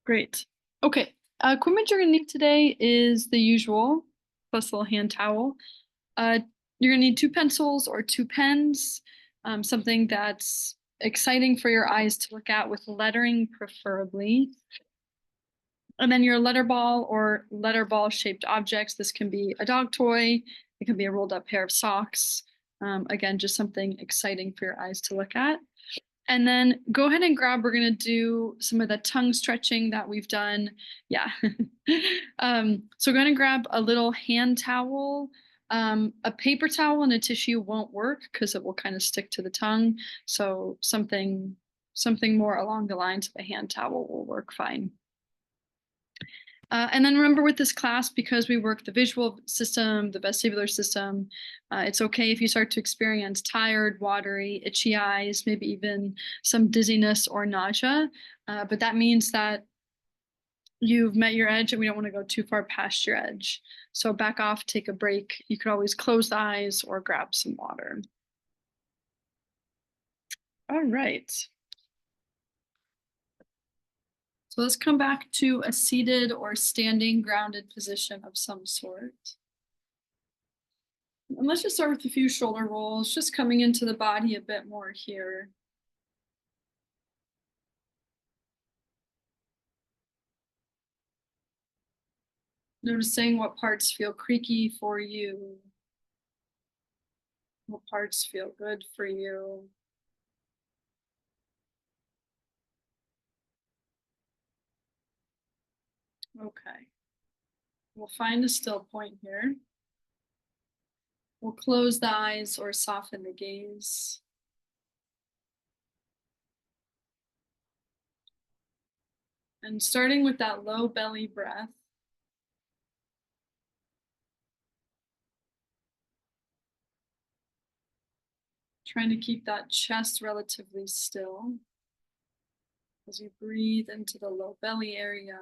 Great. Okay. Equipment you're gonna need today is the usual, plus a little hand towel. Uh, you're gonna need two pencils or two pens, something that's exciting for your eyes to look at with lettering preferably. And then your letter ball or letter ball shaped objects. This can be a dog toy. It can be a rolled up pair of socks. Again, just something exciting for your eyes to look at. And then go ahead and grab, we're gonna do some of the tongue stretching that we've done. Yeah. So we're gonna grab a little hand towel. A paper towel and a tissue won't work because it will kind of stick to the tongue. So something more along the lines of a hand towel will work fine. And then remember with this class, because we work the visual system, the vestibular system, it's okay if you start to experience tired, watery, itchy eyes, maybe even some dizziness or nausea. But that means that you've met your edge and we don't want to go too far past your edge. So back off, take a break. You could always close the eyes or grab some water. All right. So let's come back to a seated or standing grounded position of some sort. And let's just start with a few shoulder rolls, just coming into the body a bit more here. Noticing what parts feel creaky for you, what parts feel good for you. Okay, we'll find a still point here. We'll close the eyes or soften the gaze. And starting with that low belly breath, trying to keep that chest relatively still as you breathe into the low belly area.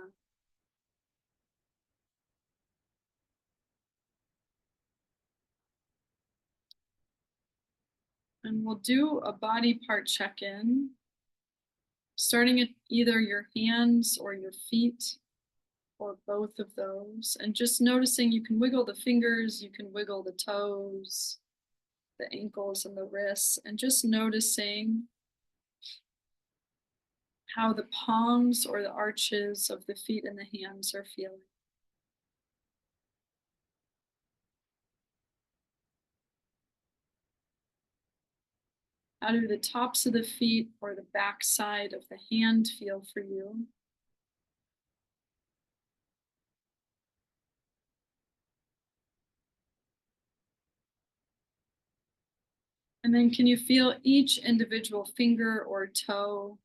And we'll do a body part check-in, starting at either your hands or your feet, or both of those, and just noticing you can wiggle the fingers, you can wiggle the toes, the ankles and the wrists, and just noticing how the palms or the arches of the feet and the hands are feeling. How do the tops of the feet or the back side of the hand feel for you? And then can you feel each individual finger or toe?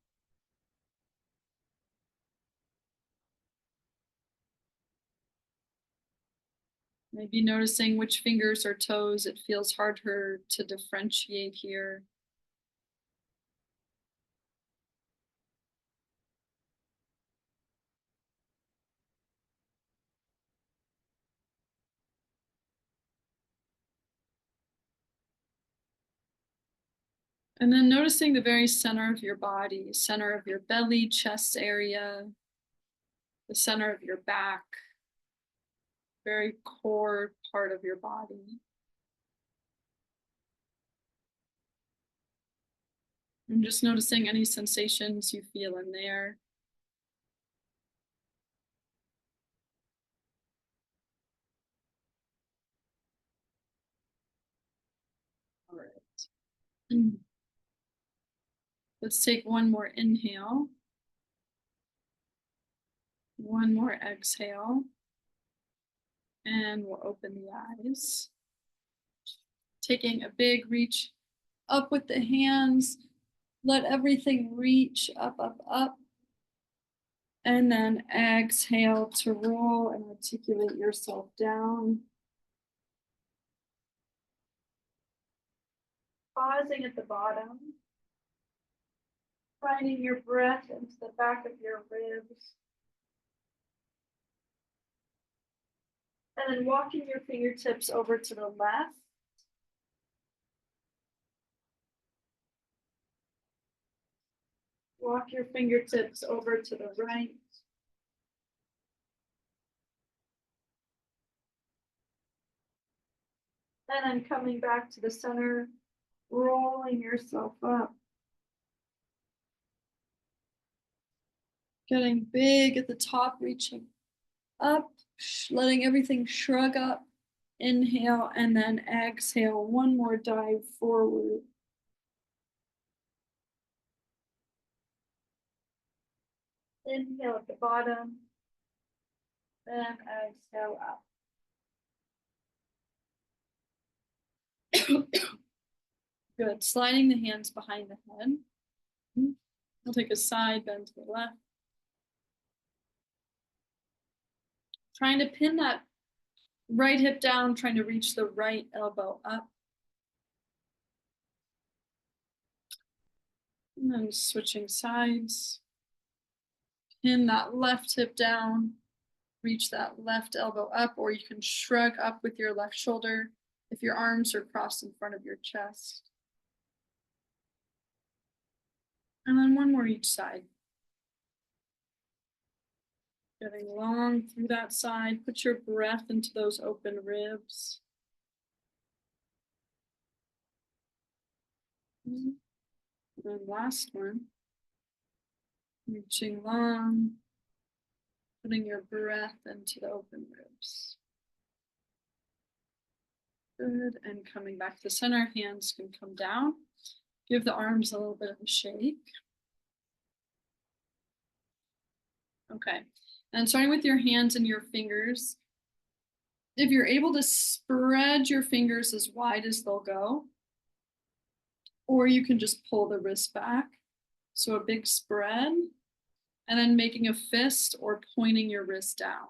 Maybe noticing which fingers or toes it feels harder to differentiate here. And then noticing the very center of your body, center of your belly, chest area, the center of your back, very core part of your body. And just noticing any sensations you feel in there. All right. Let's take one more inhale. One more exhale. And we'll open the eyes. Taking a big reach up with the hands. Let everything reach up, up, up. And then exhale to roll and articulate yourself down. Pausing at the bottom. Finding your breath into the back of your ribs. And then walking your fingertips over to the left. Walk your fingertips over to the right. And then coming back to the center, rolling yourself up. Getting big at the top, reaching up, letting everything shrug up. Inhale and then exhale. One more dive forward. Inhale at the bottom, then exhale up. Good. Sliding the hands behind the head. I'll take a side bend to the left. Trying to pin that right hip down, trying to reach the right elbow up. And then switching sides. Pin that left hip down, reach that left elbow up, or you can shrug up with your left shoulder if your arms are crossed in front of your chest. And then one more each side. Getting long through that side. Put your breath into those open ribs. And then last one. Reaching long. Putting your breath into the open ribs. Good. And coming back to the center, hands can come down. Give the arms a little bit of a shake. Okay. And starting with your hands and your fingers, if you're able to spread your fingers as wide as they'll go, or you can just pull the wrist back. So a big spread, and then making a fist or pointing your wrist down.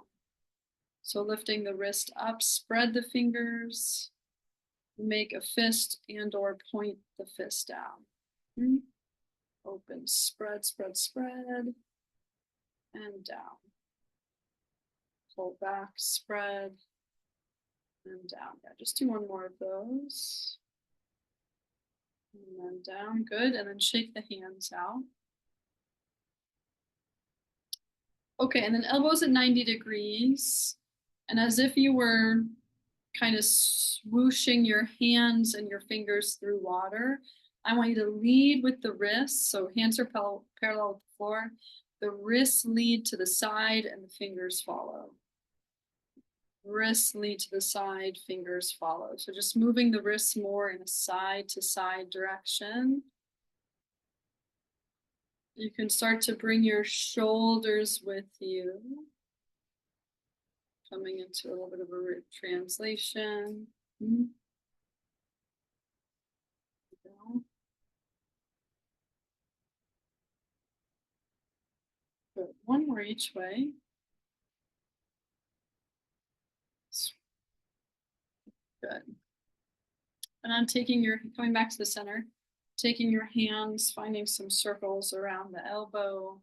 So lifting the wrist up, spread the fingers, make a fist and or point the fist down. Open, spread, spread, spread, and down. Pull back, spread, and down. Yeah, just do one more of those. And then down, good. And then shake the hands out. Okay, and then elbows at 90 degrees. And as if you were kind of swooshing your hands and your fingers through water, I want you to lead with the wrists. So hands are parallel with the floor. The wrists lead to the side and the fingers follow. Wrists lead to the side, fingers follow. So just moving the wrists more in a side to side direction. You can start to bring your shoulders with you. Coming into a little bit of a translation. Good. One more each way. Good. And I'm coming back to the center, taking your hands, finding some circles around the elbow.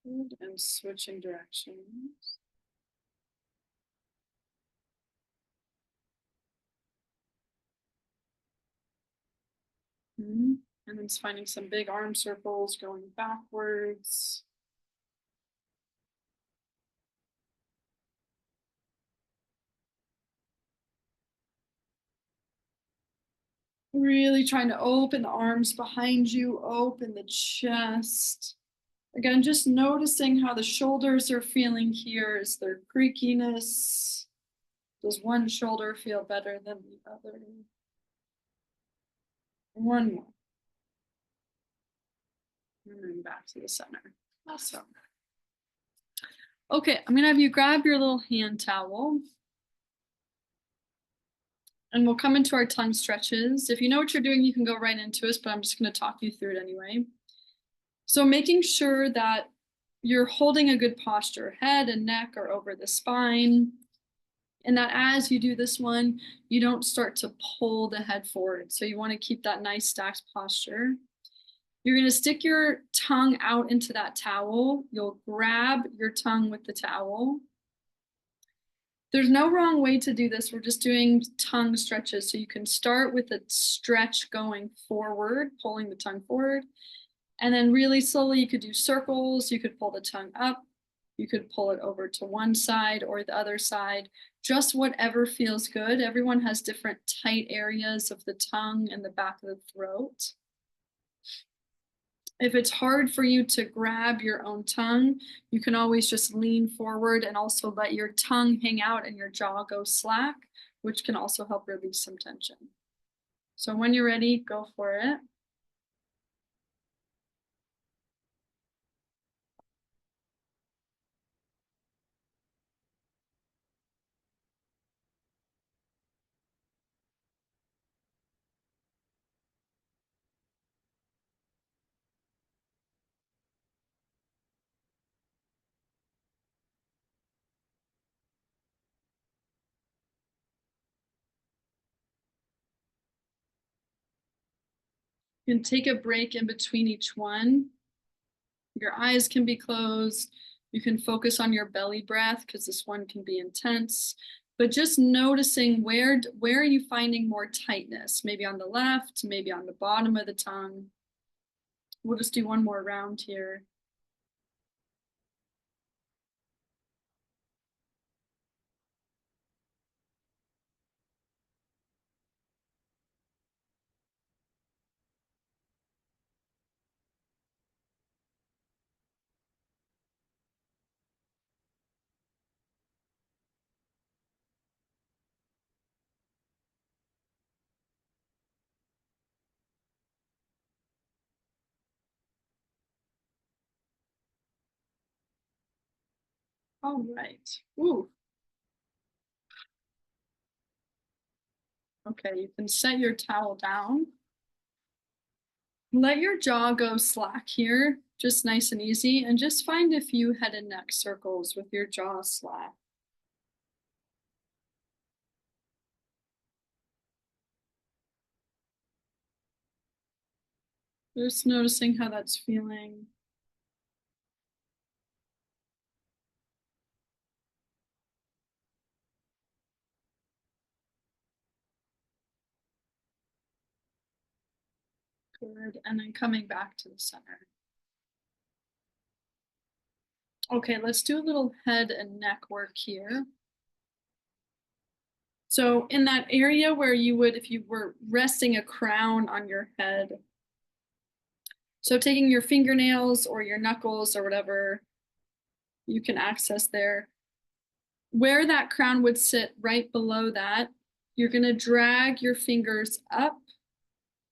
Good. And switching directions. And then finding some big arm circles going backwards. Really trying to open the arms behind you, open the chest. Again, just noticing how the shoulders are feeling here. Is there creakiness? Does one shoulder feel better than the other? One more. And then back to the center. Awesome. Okay, I'm gonna have you grab your little hand towel. And we'll come into our tongue stretches. If you know what you're doing, you can go right into it, but I'm just gonna talk you through it anyway. So making sure that you're holding a good posture, head and neck are over the spine. And that as you do this one, you don't start to pull the head forward. So you want to keep that nice stacked posture. You're going to stick your tongue out into that towel. You'll grab your tongue with the towel. There's no wrong way to do this. We're just doing tongue stretches. So you can start with a stretch going forward, pulling the tongue forward. And then really slowly you could do circles. You could pull the tongue up. You could pull it over to one side or the other side, just whatever feels good. Everyone has different tight areas of the tongue and the back of the throat. If it's hard for you to grab your own tongue, you can always just lean forward and also let your tongue hang out and your jaw go slack, which can also help release some tension. So when you're ready, go for it. You can take a break in between each one. Your eyes can be closed. You can focus on your belly breath because this one can be intense. But just noticing where are you finding more tightness? Maybe on the left, maybe on the bottom of the tongue. We'll just do one more round here. All right. Ooh. Okay, you can set your towel down. Let your jaw go slack here, just nice and easy, and just find a few head and neck circles with your jaw slack. Just noticing how that's feeling. Good. And then coming back to the center. Okay, let's do a little head and neck work here. So in that area where you would, if you were resting a crown on your head, so taking your fingernails or your knuckles or whatever you can access there, where that crown would sit right below that, you're going to drag your fingers up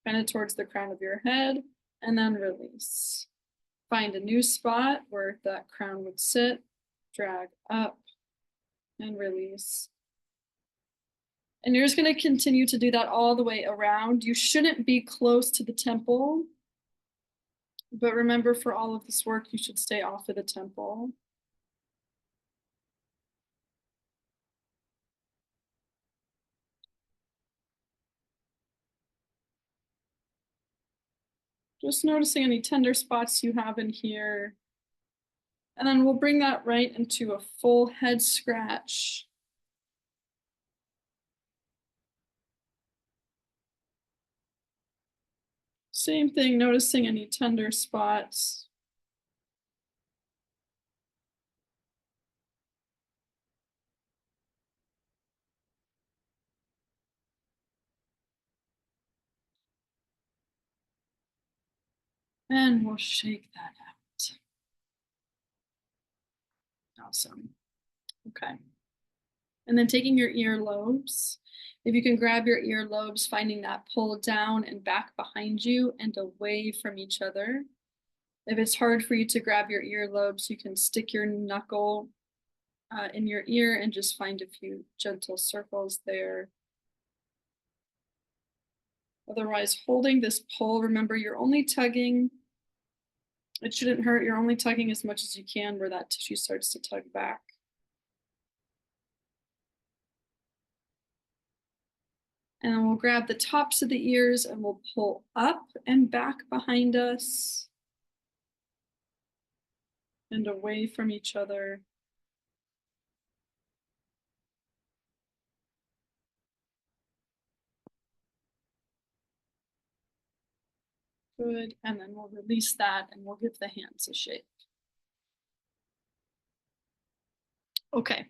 kind of towards the crown of your head and then release. Find a new spot where that crown would sit, drag up and release. And you're just going to continue to do that all the way around. You shouldn't be close to the temple, but remember, for all of this work, you should stay off of the temple. Just noticing any tender spots you have in here. And then we'll bring that right into a full head scratch. Same thing, noticing any tender spots. And we'll shake that out. Awesome. Okay. And then taking your earlobes, if you can grab your earlobes, finding that pull down and back behind you and away from each other. If it's hard for you to grab your earlobes, you can stick your knuckle in your ear and just find a few gentle circles there. Otherwise, holding this pull, remember you're only tugging. It shouldn't hurt. You're only tugging as much as you can where that tissue starts to tug back. And then we'll grab the tops of the ears and we'll pull up and back behind us and away from each other. Good. And then we'll release that and we'll give the hands a shake. Okay.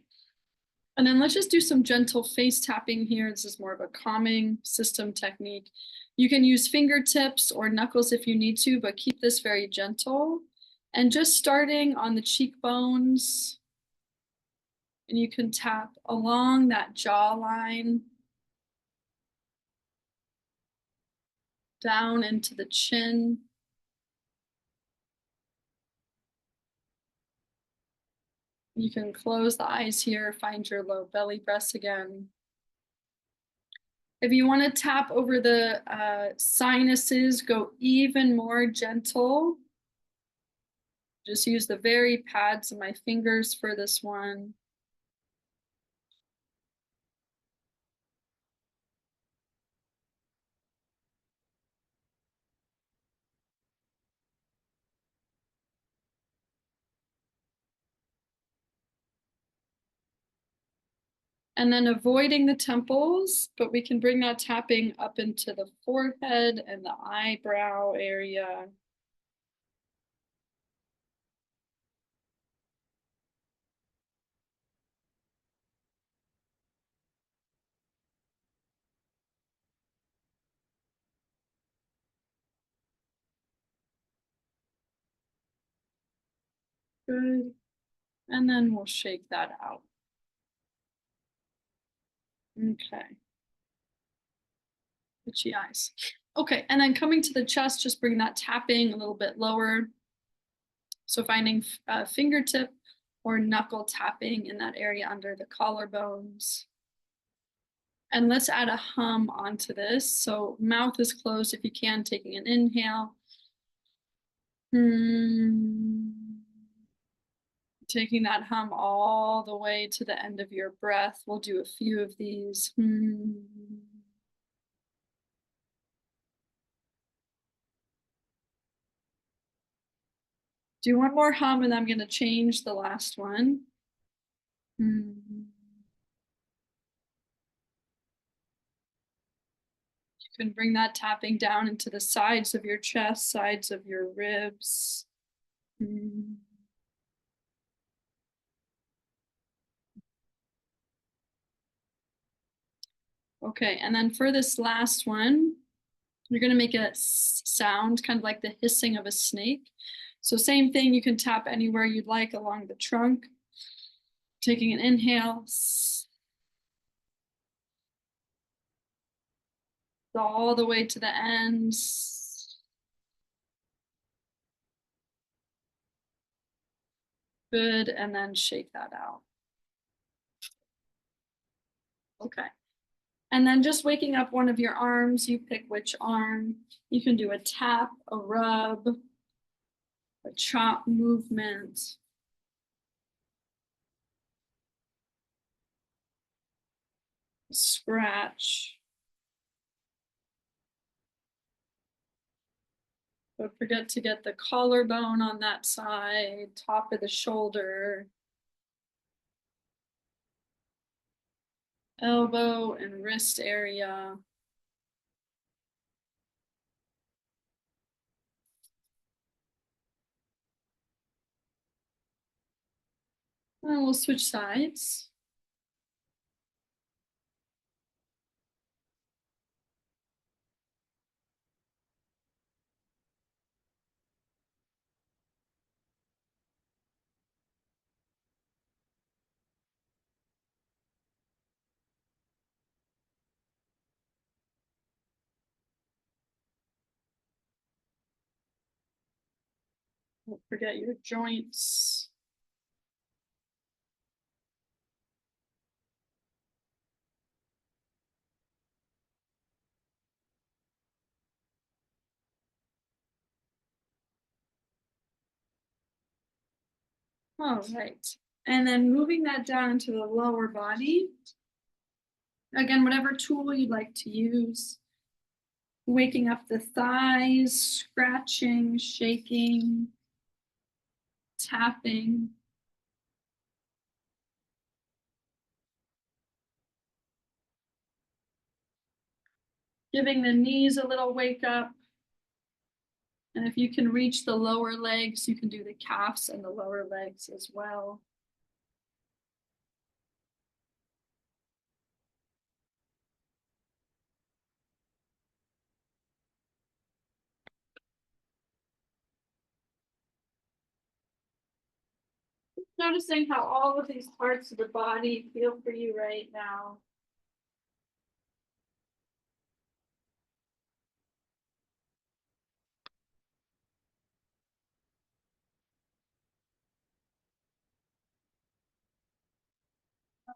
And then let's just do some gentle face tapping here. This is more of a calming system technique. You can use fingertips or knuckles if you need to, but keep this very gentle. And just starting on the cheekbones. And you can tap along that jawline, down into the chin. You can close the eyes here, find your low belly press again. If you want to tap over the sinuses, go even more gentle. Just use the very pads of my fingers for this one. And then avoiding the temples, but we can bring that tapping up into the forehead and the eyebrow area. Good. And then we'll shake that out. Okay. Itchy eyes. Okay, and then coming to the chest, just bring that tapping a little bit lower. So finding fingertip or knuckle tapping in that area under the collarbones. And let's add a hum onto this. So mouth is closed if you can, taking an inhale. Taking that hum all the way to the end of your breath. We'll do a few of these. Do one more hum and I'm going to change the last one. You can bring that tapping down into the sides of your chest, sides of your ribs. Okay, and then for this last one, you're going to make a sound kind of like the hissing of a snake. So same thing, you can tap anywhere you'd like along the trunk. Taking an inhale. All the way to the ends. Good, and then shake that out. Okay. And then just waking up one of your arms, you pick which arm. You can do a tap, a rub, a chop movement. A scratch. Don't forget to get the collarbone on that side, top of the shoulder, elbow and wrist area. And we'll switch sides. Don't forget your joints. All right. And then moving that down into the lower body. Again, whatever tool you'd like to use. Waking up the thighs, scratching, shaking, tapping. Giving the knees a little wake up. And if you can reach the lower legs, you can do the calves and the lower legs as well. Noticing how all of these parts of the body feel for you right now.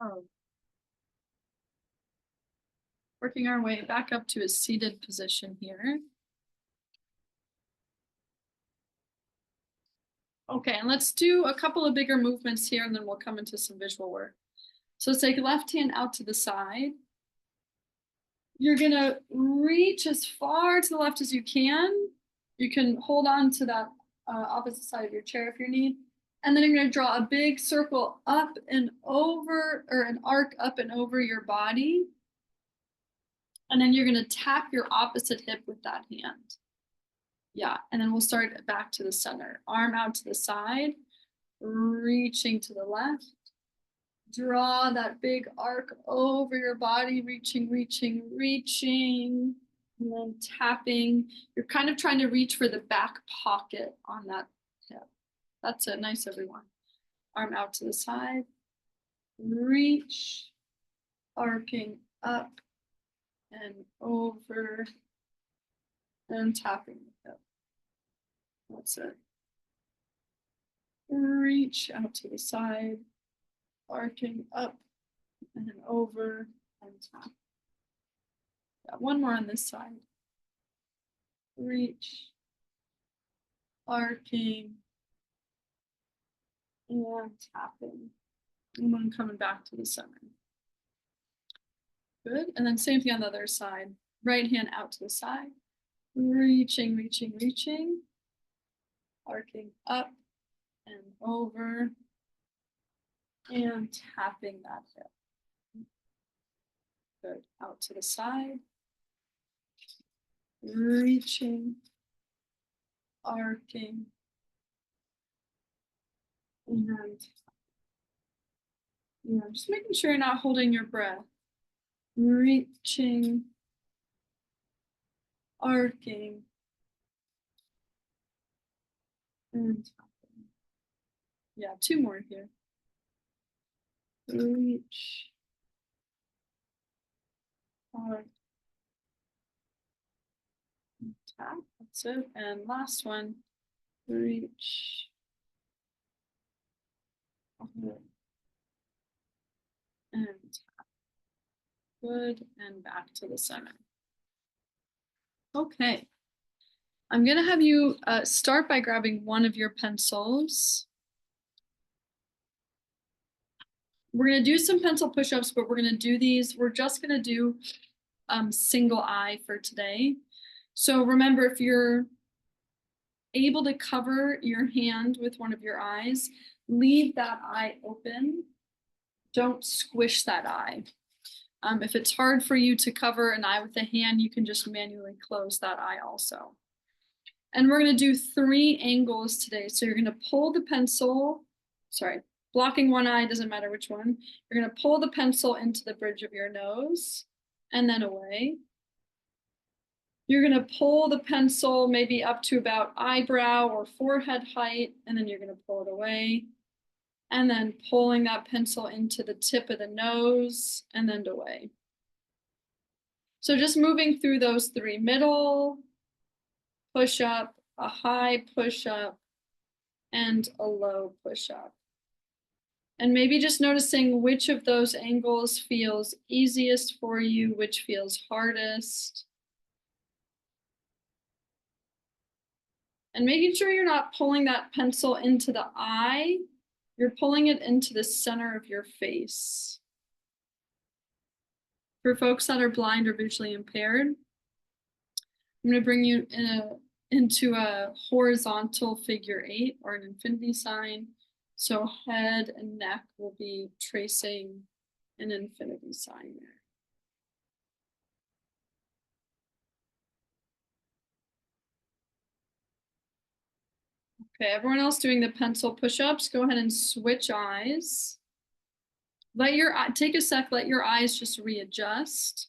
Oh. Working our way back up to a seated position here. Okay, and let's do a couple of bigger movements here and then we'll come into some visual work. So let's take left hand out to the side. You're gonna reach as far to the left as you can. You can hold on to that opposite side of your chair if you need. And then you're gonna draw a big circle up and over, or an arc up and over your body. And then you're gonna tap your opposite hip with that hand. Yeah, and then we'll start back to the center. Arm out to the side, reaching to the left. Draw that big arc over your body, reaching, reaching, reaching, and then tapping. You're kind of trying to reach for the back pocket on that hip. That's it. Nice, everyone. Arm out to the side, reach, arcing up and over, and tapping the hip. That's it. Reach out to the side, arcing up and over and tap. Got one more on this side. Reach, arcing, and tapping. And then coming back to the center. Good. And then same thing on the other side. Right hand out to the side. Reaching, reaching, reaching. Arcing up and over. And tapping that hip. Good. Out to the side. Reaching. Arcing. And yeah, just making sure you're not holding your breath. Reaching. Arcing. And tapping. Yeah, two more here. Reach. Arc. Tap. That's it. And last one. Reach. And tap. Good. And back to the center. Okay. I'm going to have you start by grabbing one of your pencils. We're going to do some pencil push-ups, but we're going to do these. We're just going to do single eye for today. So remember, if you're able to cover your hand with one of your eyes, leave that eye open. Don't squish that eye. If it's hard for you to cover an eye with a hand, you can just manually close that eye also. And we're going to do 3 angles today. So you're going to pull the pencil, blocking one eye, doesn't matter which one. You're going to pull the pencil into the bridge of your nose and then away. You're going to pull the pencil maybe up to about eyebrow or forehead height, and then you're going to pull it away. And then pulling that pencil into the tip of the nose and then away. So just moving through those 3: middle, push up, a high push up, and a low push up. And maybe just noticing which of those angles feels easiest for you, which feels hardest. And making sure you're not pulling that pencil into the eye, you're pulling it into the center of your face. For folks that are blind or visually impaired, I'm going to bring you into a horizontal figure 8 or an infinity sign. So head and neck will be tracing an infinity sign there. Okay, everyone else doing the pencil push-ups, go ahead and switch eyes. Take a sec, let your eyes just readjust.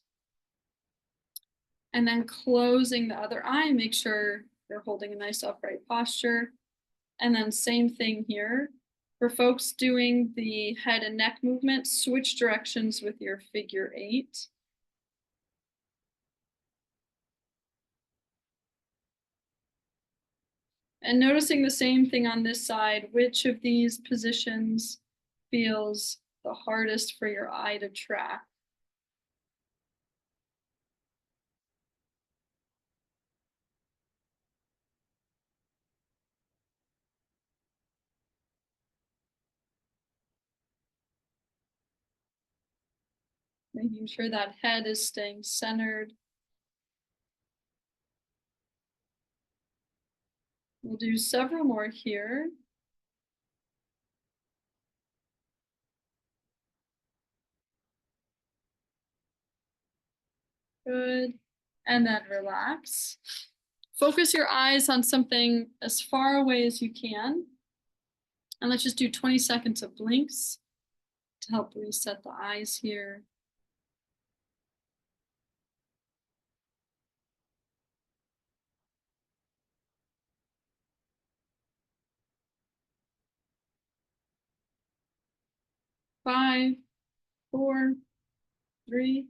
And then closing the other eye, make sure you're holding a nice upright posture. And then same thing here. For folks doing the head and neck movement, switch directions with your figure 8. And noticing the same thing on this side, which of these positions feels the hardest for your eye to track? Making sure that head is staying centered. We'll do several more here. Good. And then relax. Focus your eyes on something as far away as you can. And let's just do 20 seconds of blinks to help reset the eyes here. Five, four, three,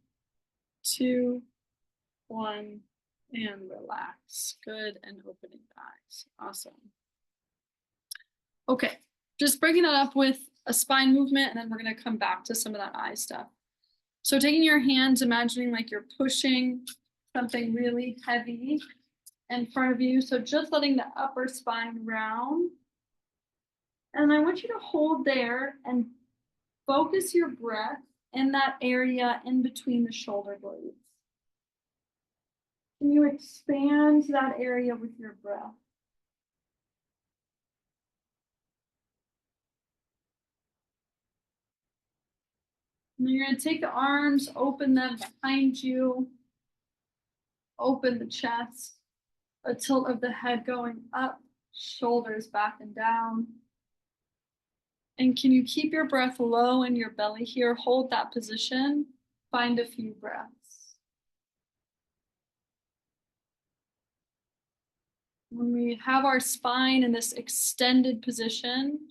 two, one, and relax. Good, and opening the eyes. Awesome. Okay, just breaking that up with a spine movement, and then we're gonna come back to some of that eye stuff. So taking your hands, imagining like you're pushing something really heavy in front of you. So just letting the upper spine round. And I want you to hold there and focus your breath in that area in between the shoulder blades. Can you expand that area with your breath? And then you're going to take the arms, open them behind you, open the chest, a tilt of the head going up, shoulders back and down. And can you keep your breath low in your belly here? Hold that position. Find a few breaths. When we have our spine in this extended position,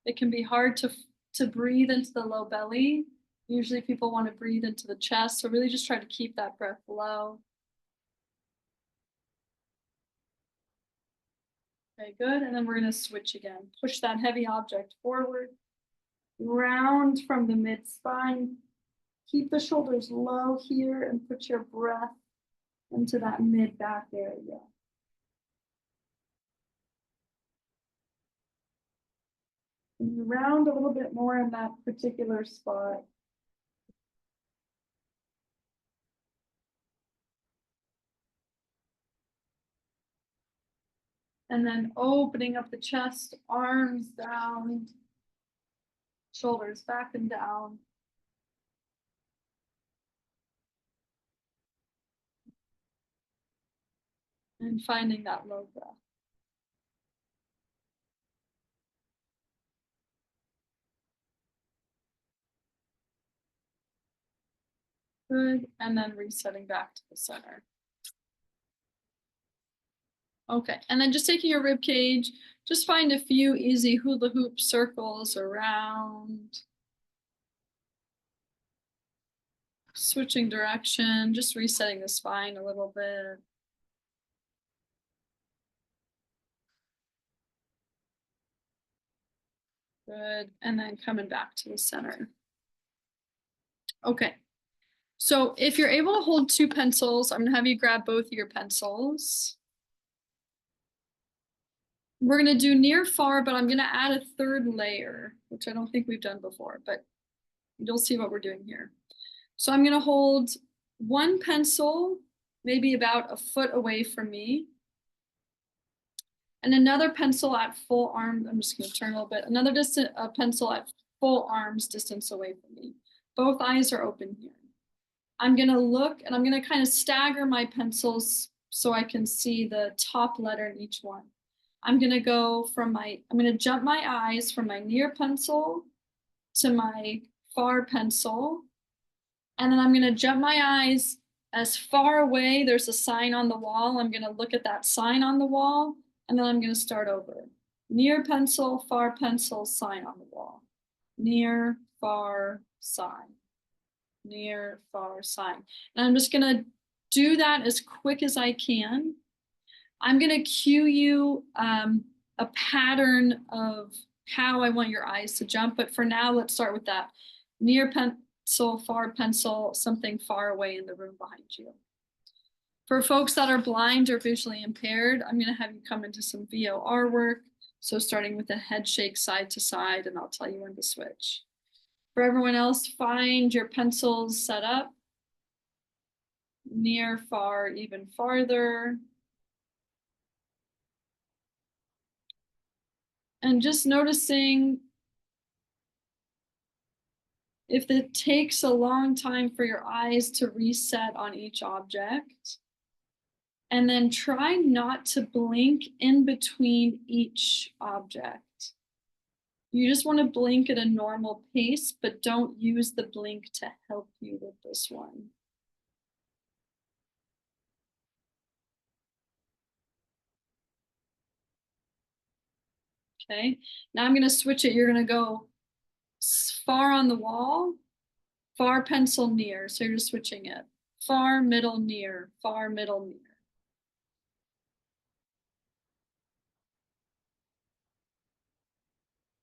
it can be hard to breathe into the low belly. Usually people want to breathe into the chest. So really just try to keep that breath low. Okay, good. And then we're going to switch again. Push that heavy object forward. Round from the mid spine. Keep the shoulders low here and put your breath into that mid back area. And you round a little bit more in that particular spot. And then opening up the chest, arms down, shoulders back and down. And finding that low breath. Good. And then resetting back to the center. Okay. And then just taking your rib cage, just find a few easy hula hoop circles around. Switching direction, just resetting the spine a little bit. Good. And then coming back to the center. Okay. So if you're able to hold 2 pencils, I'm going to have you grab both of your pencils. We're going to do near far, but I'm going to add a 3rd layer, which I don't think we've done before, but you'll see what we're doing here. So I'm going to hold 1 pencil, maybe about a foot away from me, and another pencil at full arm. I'm just going to turn a little bit. Another pencil at full arms distance away from me. Both eyes are open here. I'm going to look and I'm going to kind of stagger my pencils so I can see the top letter in each one. I'm gonna jump my eyes from my near pencil to my far pencil. And then I'm gonna jump my eyes as far away. There's a sign on the wall. I'm gonna look at that sign on the wall, and then I'm gonna start over. Near pencil, far pencil, sign on the wall. Near, far, sign. Near, far, sign. And I'm just gonna do that as quick as I can. I'm gonna cue you a pattern of how I want your eyes to jump, but for now, let's start with that. Near pencil, far pencil, something far away in the room behind you. For folks that are blind or visually impaired, I'm gonna have you come into some VOR work. So starting with a head shake side to side, and I'll tell you when to switch. For everyone else, find your pencils set up. Near, far, even farther. And just noticing if it takes a long time for your eyes to reset on each object. And then try not to blink in between each object. You just want to blink at a normal pace, but don't use the blink to help you with this one. Okay, now I'm going to switch it. You're going to go far on the wall, far pencil near. So you're just switching it. Far, middle, near, far, middle, near.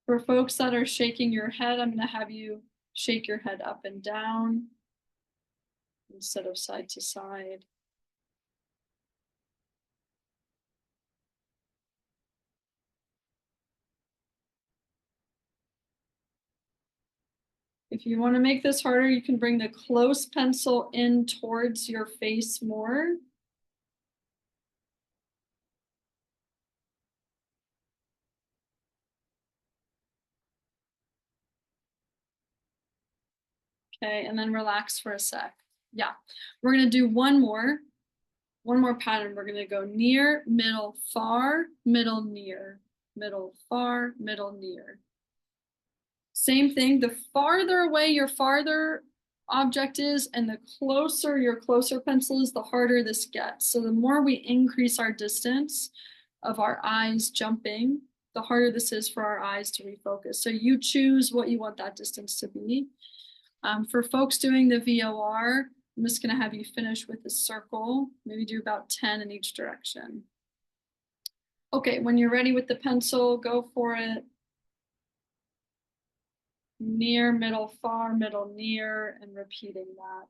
For folks that are shaking your head, I'm going to have you shake your head up and down instead of side to side. If you want to make this harder, you can bring the close pencil in towards your face more. Okay, and then relax for a sec. Yeah, we're gonna do one more pattern. We're gonna go near, middle, far, middle, near, middle, far, middle, near. Same thing, the farther away your farther object is and the closer your closer pencil is, the harder this gets. So the more we increase our distance of our eyes jumping, the harder this is for our eyes to refocus. So you choose what you want that distance to be. For folks doing the VOR, I'm just gonna have you finish with a circle, maybe do about 10 in each direction. Okay, when you're ready with the pencil, go for it. Near, middle, far, middle, near, and repeating that.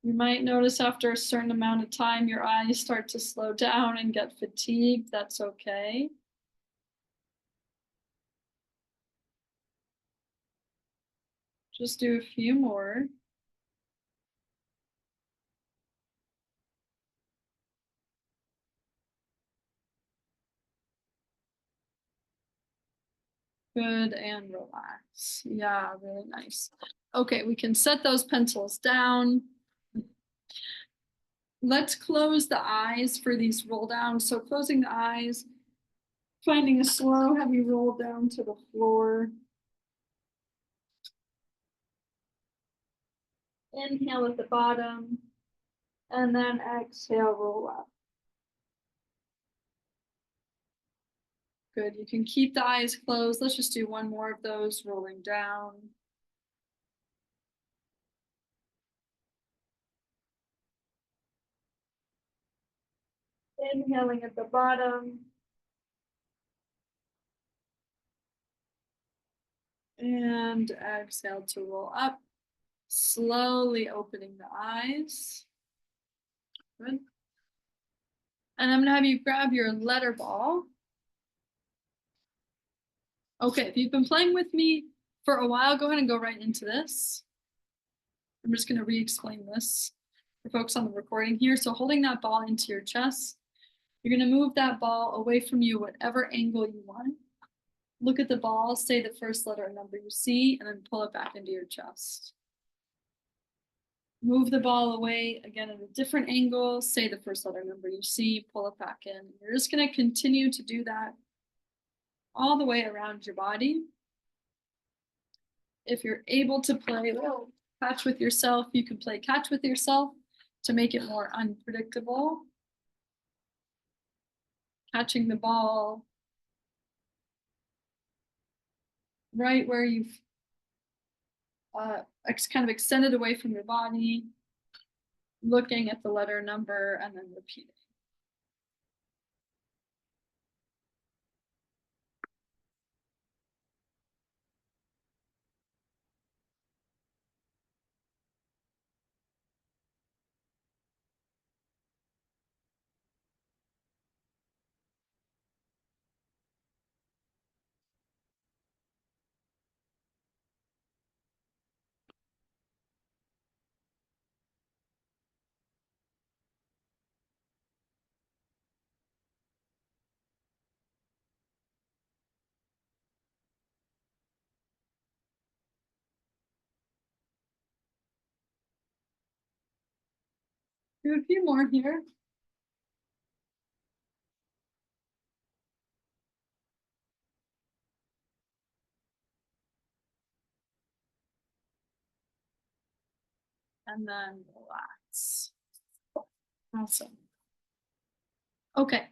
You might notice after a certain amount of time, your eyes start to slow down and get fatigued. That's okay. Just do a few more. Good, and relax. Yeah, really nice. Okay, we can set those pencils down. Let's close the eyes for these roll downs. So closing the eyes, finding a slow, heavy roll down to the floor. Inhale at the bottom, and then exhale, roll up. Good, you can keep the eyes closed. Let's just do one more of those, rolling down. Inhaling at the bottom. And exhale to roll up. Slowly opening the eyes. Good. And I'm gonna have you grab your letter ball. Okay, if you've been playing with me for a while, go ahead and go right into this. I'm just gonna re-explain this for folks on the recording here. So holding that ball into your chest, You're gonna move that ball away from you, whatever angle you want. Look at the ball, say the first letter and number you see, and then pull it back into your chest. Move the ball away again at a different angle, say the first letter number you see, pull it back in. You're just gonna continue to do that all the way around your body. If you're able to play catch with yourself, you can play catch with yourself to make it more unpredictable. Catching the ball right where you've kind of extended away from your body, looking at the letter number and then repeating. Do a few more here. And then relax. Awesome. Okay.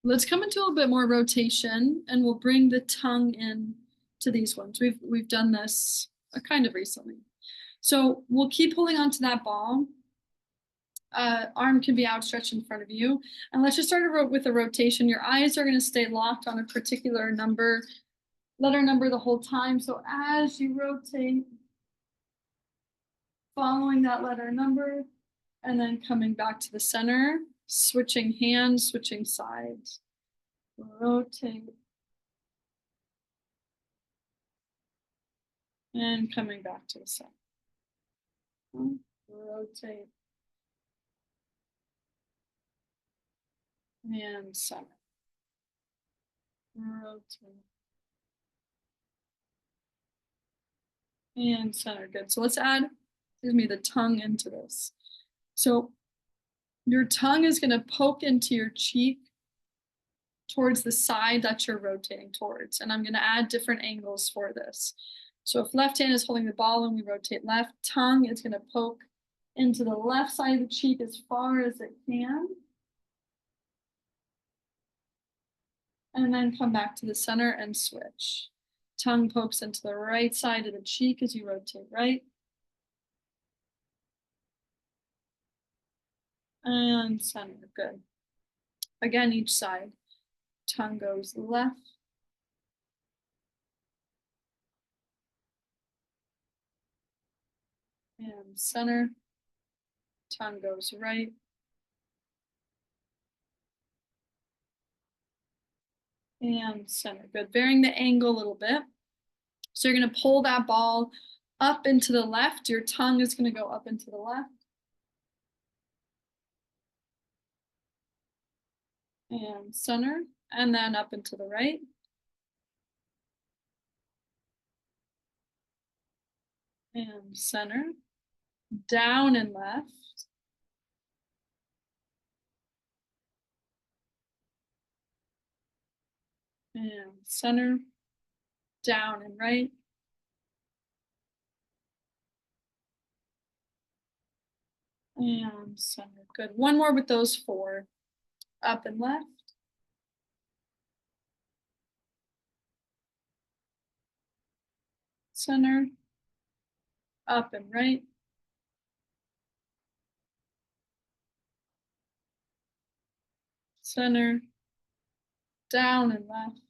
Let's come into a little bit more rotation and we'll bring the tongue in to these ones. We've done this kind of recently. So we'll keep holding onto that ball. Arm can be outstretched in front of you. And let's just start with a rotation. Your eyes are going to stay locked on a particular letter number the whole time. So as you rotate, following that letter number, and then coming back to the center, switching hands, switching sides. Rotate. And coming back to the center. Rotate. And center. Rotate. And center. Good. So let's add, the tongue into this. So your tongue is going to poke into your cheek towards the side that you're rotating towards. And I'm going to add different angles for this. So if left hand is holding the ball and we rotate left, tongue is going to poke into the left side of the cheek as far as it can. And then come back to the center and switch. Tongue pokes into the right side of the cheek as you rotate right. And center, good. Again, each side. Tongue goes left. And center. Tongue goes right. And center, good. Varying the angle a little bit. So you're going to pull that ball up into the left. Your tongue is going to go up into the left. And center, and then up into the right. And center, down and left. And center, down and right. And center, good. One more with those four. Up and left. Center, up and right. Center, down and left.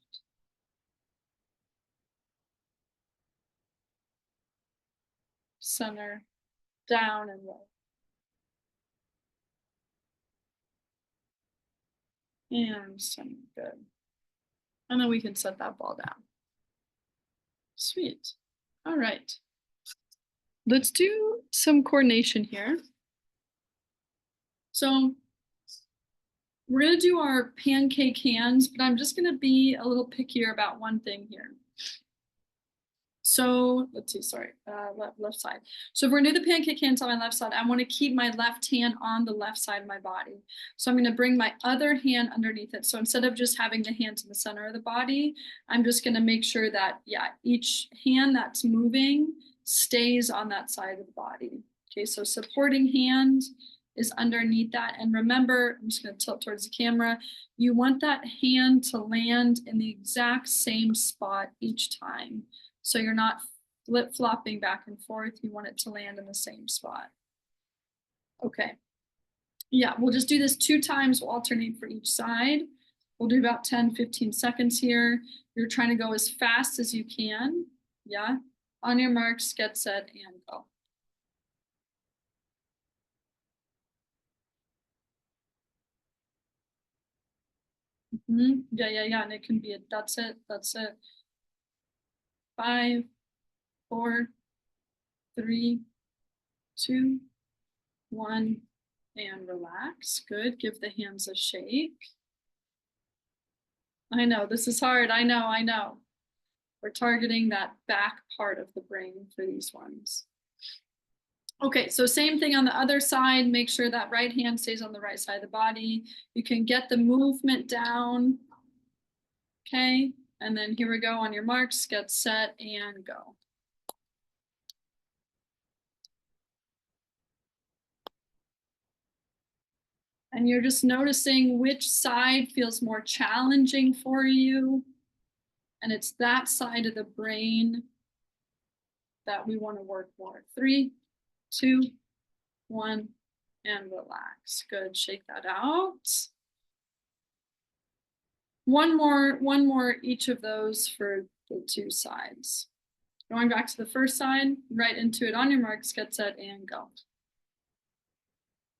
Center, down and right. And center, good. And then we can set that ball down. Sweet. All right. Let's do some coordination here. So We're gonna do our pancake hands, but I'm just gonna be a little pickier about one thing here. So let's see, sorry, left side. So if we're gonna do the pancake hands on my left side, I wanna keep my left hand on the left side of my body. So I'm gonna bring my other hand underneath it. So instead of just having the hands in the center of the body, I'm just gonna make sure that, yeah, each hand that's moving stays on that side of the body. Okay, so supporting hand is underneath that. And remember, I'm just gonna tilt towards the camera. You want that hand to land in the exact same spot each time. So you're not flip-flopping back and forth. You want it to land in the same spot. Okay. Yeah, we'll just do this 2 times. We'll alternate for each side. We'll do about 10, 15 seconds here. You're trying to go as fast as you can. Yeah. On your marks, get set, and go. Yeah. And it can be that's it. 5, 4, 3, 2, 1, and relax. Good. Give the hands a shake. I know, this is hard. I know. We're targeting that back part of the brain for these ones. Okay, so same thing on the other side. Make sure that right hand stays on the right side of the body. You can get the movement down. Okay, and then here we go on your marks, get set, and go. And you're just noticing which side feels more challenging for you. And it's that side of the brain that we want to work more. 3, 2, 1, and relax. Good, shake that out. One more each of those for the 2 sides. Going back to the first side, right into it on your marks, get set, and go.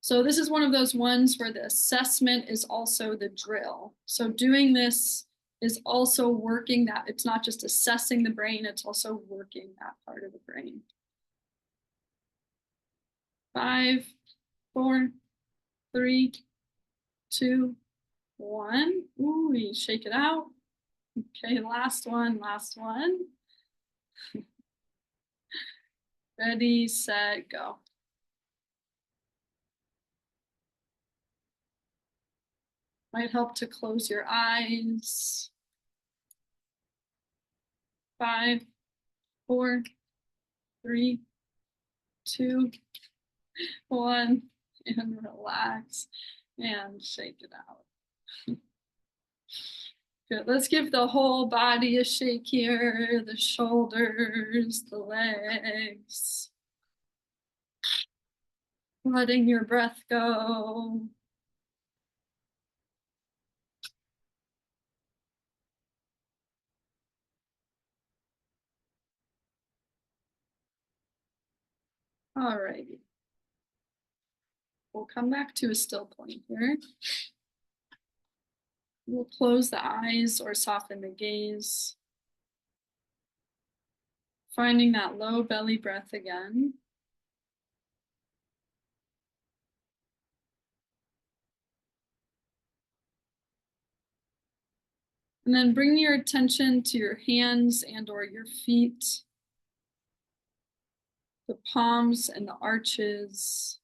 So this is one of those ones where the assessment is also the drill. So doing this is also working that, it's not just assessing the brain, it's also working that part of the brain. 5, 4, 3, 2, 1. Ooh, you shake it out. Okay, last one. Ready, set, go. Might help to close your eyes. 5, 4, 3, 2, 1, and relax and shake it out. Good. Let's give the whole body a shake here, the shoulders, the legs. Letting your breath go. All righty. We'll come back to a still point here. We'll close the eyes or soften the gaze. Finding that low belly breath again. And then bring your attention to your hands and or your feet, the palms and the arches.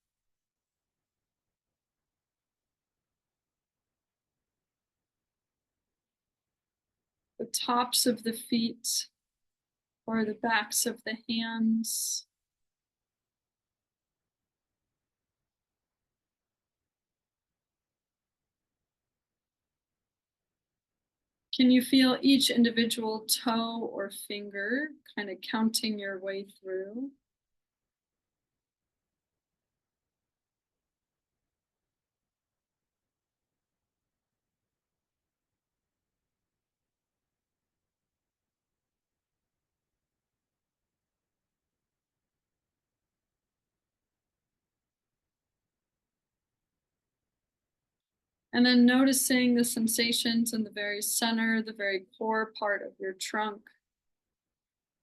The tops of the feet or the backs of the hands. Can you feel each individual toe or finger kind of counting your way through? And then noticing the sensations in the very center, the very core part of your trunk,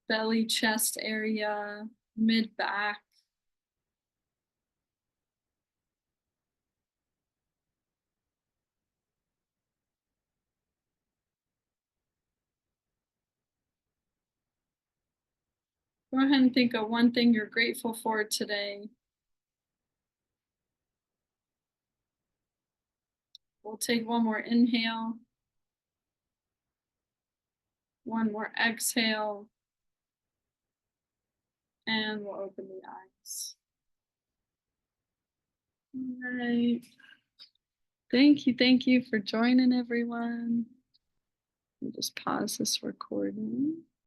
belly, chest area, mid back. Go ahead and think of one thing you're grateful for today. We'll take one more inhale, one more exhale, and we'll open the eyes. All right. Thank you for joining, everyone. I'll just pause this recording.